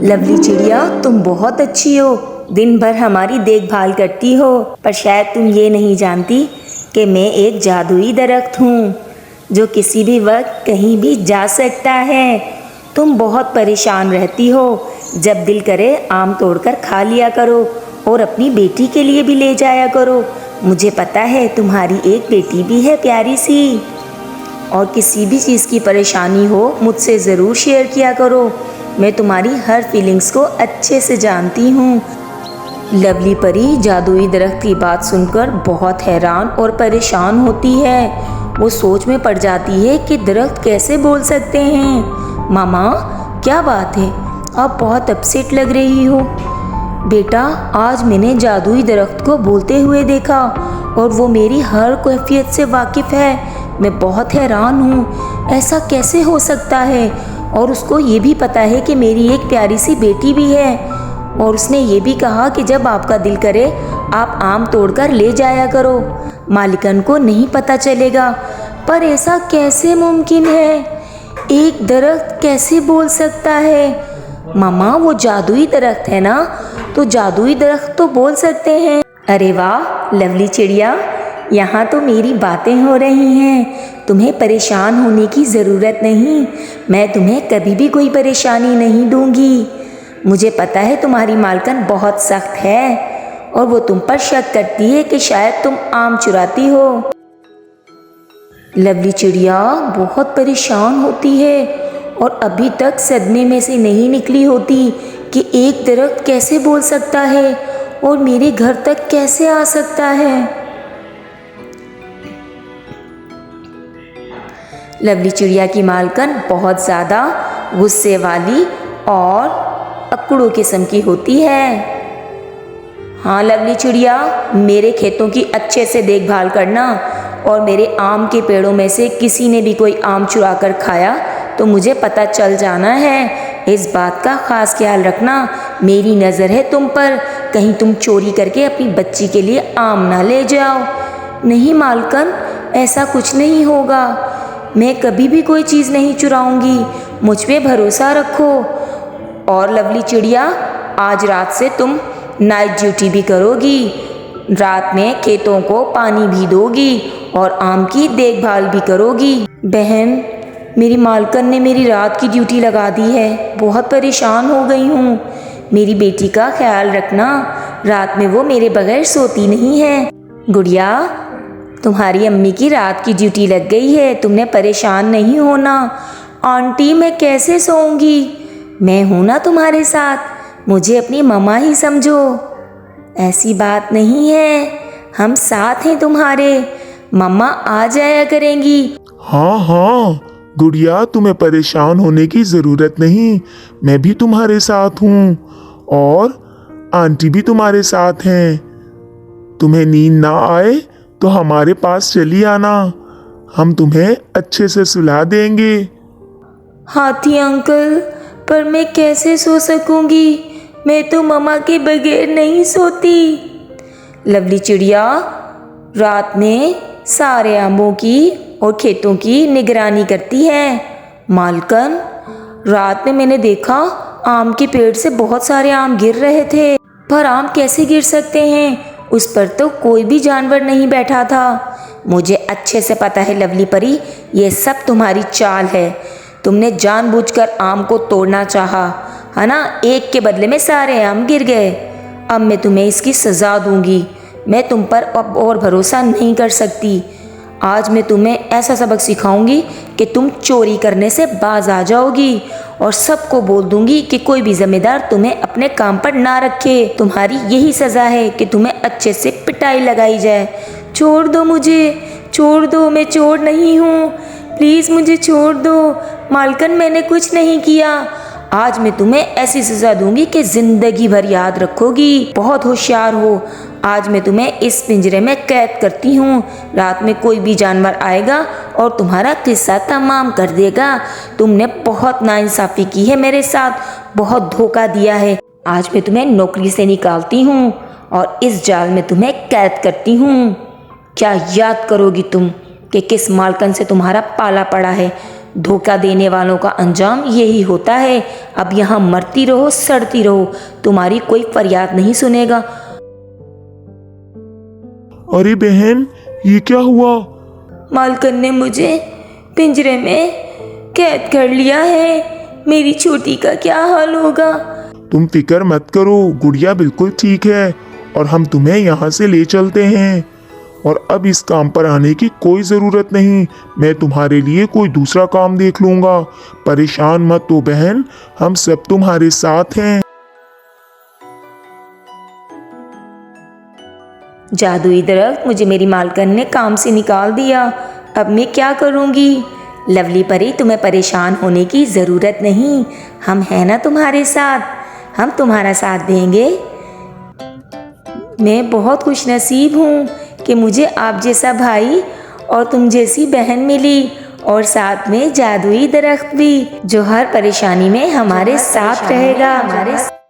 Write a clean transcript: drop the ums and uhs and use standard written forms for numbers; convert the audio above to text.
Lovely चिड़िया, तुम बहुत अच्छी हो। दिन भर हमारी देखभाल करती हो, पर शायद तुम ये नहीं जानती कि मैं एक जादुई दरख्त हूँ जो किसी भी वक्त कहीं भी जा सकता है। तुम बहुत परेशान रहती हो, जब दिल करे आम तोड़कर खा लिया करो और अपनी बेटी के लिए भी ले जाया करो। मुझे पता है तुम्हारी एक बेटी भी है प्यारी सी। और किसी भी चीज़ की परेशानी हो मुझसे ज़रूर शेयर किया करो, मैं तुम्हारी हर फीलिंग्स को अच्छे से जानती हूँ। लवली परी जादुई दरख्त की बात सुनकर बहुत हैरान और परेशान होती है। वो सोच में पड़ जाती है कि दरख्त कैसे बोल सकते हैं। मामा, क्या बात है, आप बहुत अपसेट लग रही हो। बेटा, आज मैंने जादुई दरख्त को बोलते हुए देखा और वो मेरी हर कैफियत से वाकिफ़ है। मैं बहुत हैरान हूँ, ऐसा कैसे हो सकता है। और उसको ये भी पता है कि मेरी एक प्यारी सी बेटी भी है। और उसने ये भी कहा कि जब आपका दिल करे आप आम तोड़कर ले जाया करो, मालिकन को नहीं पता चलेगा। पर ऐसा कैसे मुमकिन है, एक दरख्त कैसे बोल सकता है। मामा, वो जादुई दरख्त है ना, तो जादुई दरख्त तो बोल सकते हैं। अरे वाह लवली चिड़िया, यहाँ तो मेरी बातें हो रही हैं। तुम्हें परेशान होने की ज़रूरत नहीं, मैं तुम्हें कभी भी कोई परेशानी नहीं दूंगी। मुझे पता है तुम्हारी मालकन बहुत सख्त है और वो तुम पर शक करती है कि शायद तुम आम चुराती हो। लवली चिड़िया बहुत परेशान होती है और अभी तक सदमे में से नहीं निकली होती कि एक दरख्त कैसे बोल सकता है और मेरे घर तक कैसे आ सकता है। लवली चिड़िया की मालकन बहुत ज़्यादा गुस्से वाली और अकड़ू किस्म की होती है। हाँ लवली चिड़िया, मेरे खेतों की अच्छे से देखभाल करना और मेरे आम के पेड़ों में से किसी ने भी कोई आम चुरा कर खाया तो मुझे पता चल जाना है। इस बात का ख़ास ख्याल रखना, मेरी नज़र है तुम पर, कहीं तुम चोरी करके अपनी बच्ची के लिए आम ना ले जाओ। नहीं मालकन, ऐसा कुछ नहीं होगा, मैं कभी भी कोई चीज़ नहीं चुराऊंगी, मुझ पे भरोसा रखो। और लवली चिड़िया, आज रात से तुम नाइट ड्यूटी भी करोगी, रात में खेतों को पानी भी दोगी और आम की देखभाल भी करोगी। बहन, मेरी मालकन ने मेरी रात की ड्यूटी लगा दी है, बहुत परेशान हो गई हूँ। मेरी बेटी का ख्याल रखना, रात में वो मेरे बगैर सोती नहीं है। गुड़िया, तुम्हारी अम्मी की रात की ड्यूटी लग गई है, तुमने परेशान नहीं होना। आंटी, मैं कैसे सोऊंगी, मैं हूं ना तुम्हारे साथ, मुझे अपनी मम्मा ही समझो। ऐसी बात नहीं है, हम साथ हैं तुम्हारे, मम्मा आ जाया करेंगी। हाँ हाँ गुड़िया, तुम्हें परेशान होने की ज़रूरत नहीं, मैं भी तुम्हारे साथ हूँ और आंटी भी तुम्हारे साथ हैं। तुम्हें नींद ना आए तो हमारे पास चली आना, हम तुम्हें अच्छे से सुला देंगे। हाथी अंकल, पर मैं कैसे सो सकूंगी, मैं तो मम्मा के बगैर नहीं सोती। लवली चिड़िया रात में सारे आमों की और खेतों की निगरानी करती है। मालकन, रात में मैंने देखा आम के पेड़ से बहुत सारे आम गिर रहे थे, पर आम कैसे गिर सकते हैं, उस पर तो कोई भी जानवर नहीं बैठा था। मुझे अच्छे से पता है लवली परी, ये सब तुम्हारी चाल है। तुमने जानबूझकर आम को तोड़ना चाहा, है ना, एक के बदले में सारे आम गिर गए। अब मैं तुम्हें इसकी सज़ा दूंगी, मैं तुम पर अब और भरोसा नहीं कर सकती। आज मैं तुम्हें ऐसा सबक सिखाऊंगी कि तुम चोरी करने से बाज आ जाओगी और सबको बोल दूंगी कि कोई भी जिम्मेदार तुम्हें अपने काम पर ना रखे। तुम्हारी यही सज़ा है कि तुम्हें अच्छे से पिटाई लगाई जाए। छोड़ दो मुझे, छोड़ दो, मैं चोर नहीं हूँ, प्लीज़ मुझे छोड़ दो। मालकन, मैंने कुछ नहीं किया। आज मैं तुम्हें ऐसी सज़ा दूंगी कि ज़िंदगी भर याद रखोगी। बहुत होशियार हो, आज मैं तुम्हें इस पिंजरे में कैद करती हूँ। रात में कोई भी जानवर आएगा और तुम्हारा किस्सा तमाम कर देगा। तुमने बहुत नाइंसाफ़ी की है मेरे साथ, बहुत धोखा दिया है। आज मैं तुम्हें नौकरी से निकालती हूँ और इस जाल में तुम्हें कैद करती हूँ। क्या याद करोगी तुम कि किस मालकन से तुम्हारा पाला पड़ा है। धोखा देने वालों का अंजाम यही होता है। अब यहाँ मरती रहो, सड़ती रहो, तुम्हारी कोई फरियाद नहीं सुनेगा। अरे बहन, ये क्या हुआ? मालकन ने मुझे पिंजरे में कैद कर लिया है। मेरी छोटी का क्या हाल होगा? तुम फिक्र मत करो, गुड़िया बिल्कुल ठीक है और हम तुम्हें यहाँ से ले चलते हैं। और अब इस काम पर आने की कोई ज़रूरत नहीं, मैं तुम्हारे लिए कोई दूसरा काम देख लूँगा। परेशान मत हो बहन, हम सब तुम्हारे साथ हैं। जादुई दरख्त, मुझे मेरी मालकन ने काम से निकाल दिया। अब मैं क्या करूँगी? लवली परी, तुम्हें परेशान होने की ज़रूरत नहीं, हम हैं ना तुम्हारे साथ, हम तुम्हारा साथ देंगे। मैं बहुत खुशनसीब हूँ कि मुझे आप जैसा भाई और तुम जैसी बहन मिली, और साथ में जादुई दरख्त भी, जो हर परेशानी में हमारे साथ रहेगा।